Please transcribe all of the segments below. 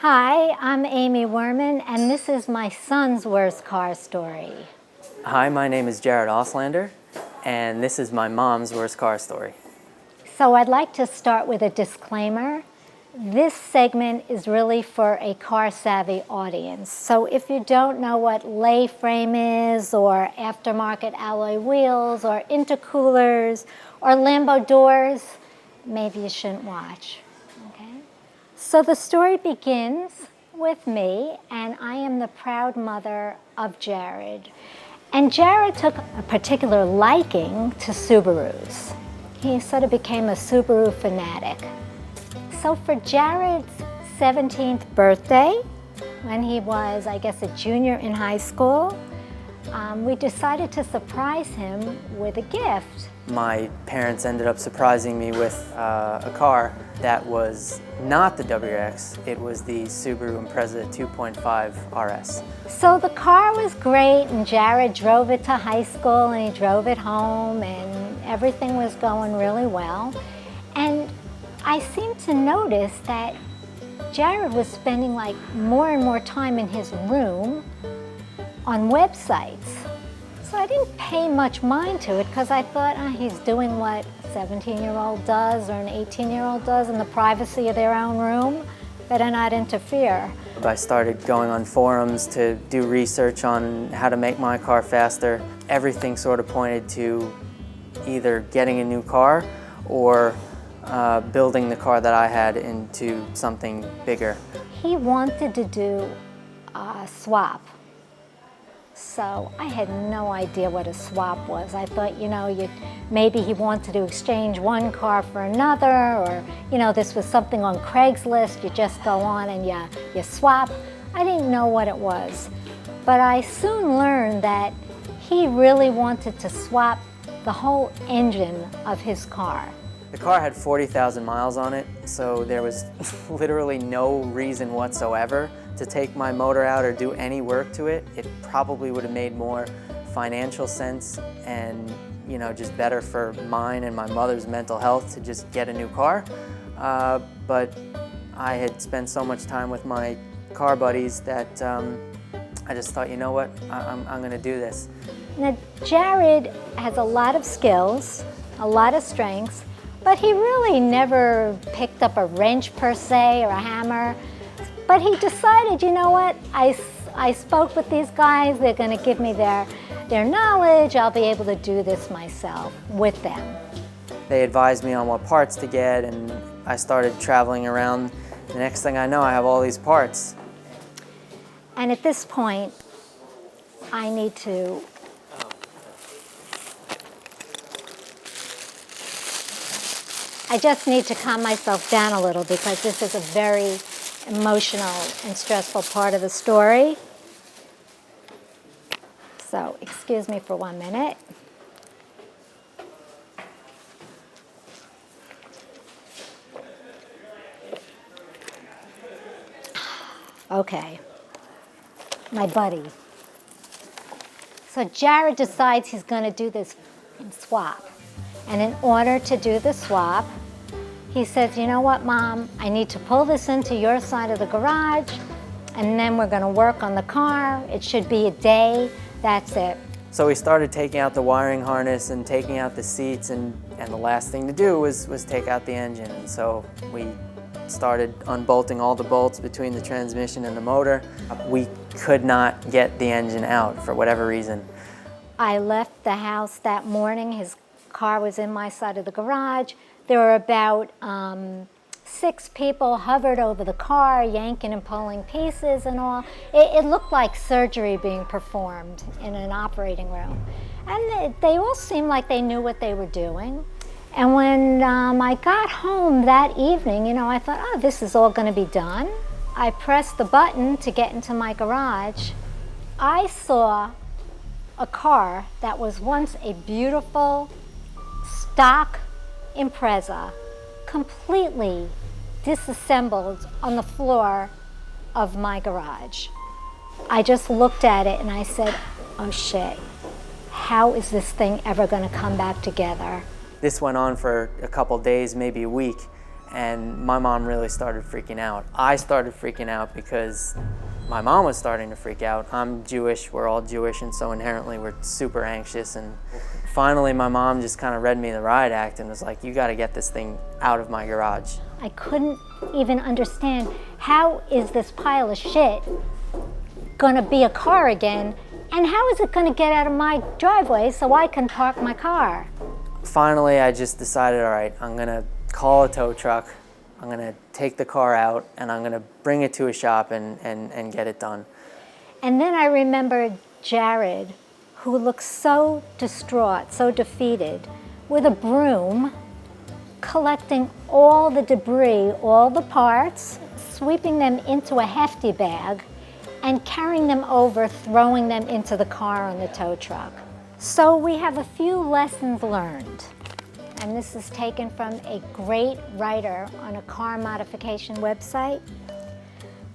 Hi, I'm Amy Werman, and this is my son's worst car story. Hi, my name is Jared Auslander, and this is my mom's worst car story. So I'd like to start with a disclaimer. This segment is really for a car-savvy audience. So if you don't know what lay frame is, or aftermarket alloy wheels, or intercoolers, or Lambo doors, maybe you shouldn't watch. So the story begins with me, and I am the proud mother of Jared. And Jared took a particular liking to Subarus. He sort of became a Subaru fanatic. So for Jared's 17th birthday, when he was, I guess, a junior in high school, we decided to surprise him with a gift. My parents ended up surprising me with a car that was not the WRX, it was the Subaru Impreza 2.5 RS. So the car was great, and Jared drove it to high school, and he drove it home, and everything was going really well. And I seemed to notice that Jared was spending like more and more time in his room on websites. So I didn't pay much mind to it because I thought, he's doing what a 17-year-old does or an 18-year-old does in the privacy of their own room. Better not interfere. I started going on forums to do research on how to make my car faster. Everything sort of pointed to either getting a new car or building the car that I had into something bigger. He wanted to do a swap. So I had no idea what a swap was. I thought, maybe he wanted to exchange one car for another, or, this was something on Craigslist. You just go on and you swap. I didn't know what it was. But I soon learned that he really wanted to swap the whole engine of his car. The car had 40,000 miles on it, so there was literally no reason whatsoever to take my motor out or do any work to it. It probably would have made more financial sense and just better for mine and my mother's mental health to just get a new car. But I had spent so much time with my car buddies that I just thought, you know what, I'm gonna do this. Now, Jared has a lot of skills, a lot of strengths, but he really never picked up a wrench per se or a hammer. But he decided, you know what, I spoke with these guys, they're gonna give me their knowledge, I'll be able to do this myself with them. They advised me on what parts to get, and I started traveling around. The next thing I know, I have all these parts. And at this point, I need to I just need to calm myself down a little because this is a very emotional and stressful part of the story. So, excuse me for 1 minute. Okay, my buddy. So Jared decides he's going to do this swap. And in order to do the swap, he says, you know what, Mom, I need to pull this into your side of the garage, and then we're gonna work on the car. It should be a day, that's it. So we started taking out the wiring harness and taking out the seats, and the last thing to do was take out the engine. And so we started unbolting all the bolts between the transmission and the motor. We could not get the engine out for whatever reason. I left the house that morning. His car was in my side of the garage. There were about 6 people hovered over the car, yanking and pulling pieces and all. It looked like surgery being performed in an operating room. And they all seemed like they knew what they were doing. And when I got home that evening, I thought, oh, this is all going to be done. I pressed the button to get into my garage. I saw a car that was once a beautiful stock Impreza, completely disassembled on the floor of my garage. I just looked at it and I said, oh shit, how is this thing ever going to come back together? This went on for a couple days, maybe a week, and my mom really started freaking out. I started freaking out because my mom was starting to freak out. I'm Jewish, we're all Jewish, and so inherently we're super anxious. And finally my mom just kind of read me the riot act and was like, you got to get this thing out of my garage. I couldn't even understand, how is this pile of shit gonna be a car again, and how is it gonna get out of my driveway so I can park my car? Finally, I just decided, all right, I'm gonna call a tow truck, I'm gonna take the car out, and I'm gonna bring it to a shop and get it done. And then I remembered Jared, who looked so distraught, so defeated, with a broom, collecting all the debris, all the parts, sweeping them into a hefty bag, and carrying them over, throwing them into the car on the tow truck. So we have a few lessons learned. And this is taken from a great writer on a car modification website.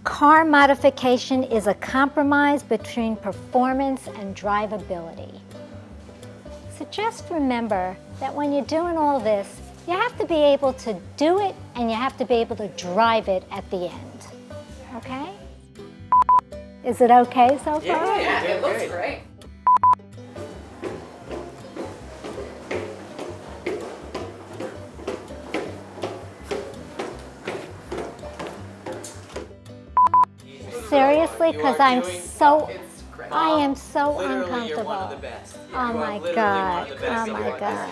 Car modification is a compromise between performance and drivability. So just remember that when you're doing all this, you have to be able to do it and you have to be able to drive it at the end, okay? Is it okay so far? Yeah, it looks great. Seriously, because I am so Literally, uncomfortable. you're one of the best. Oh You are my literally one God, of the best. oh my God.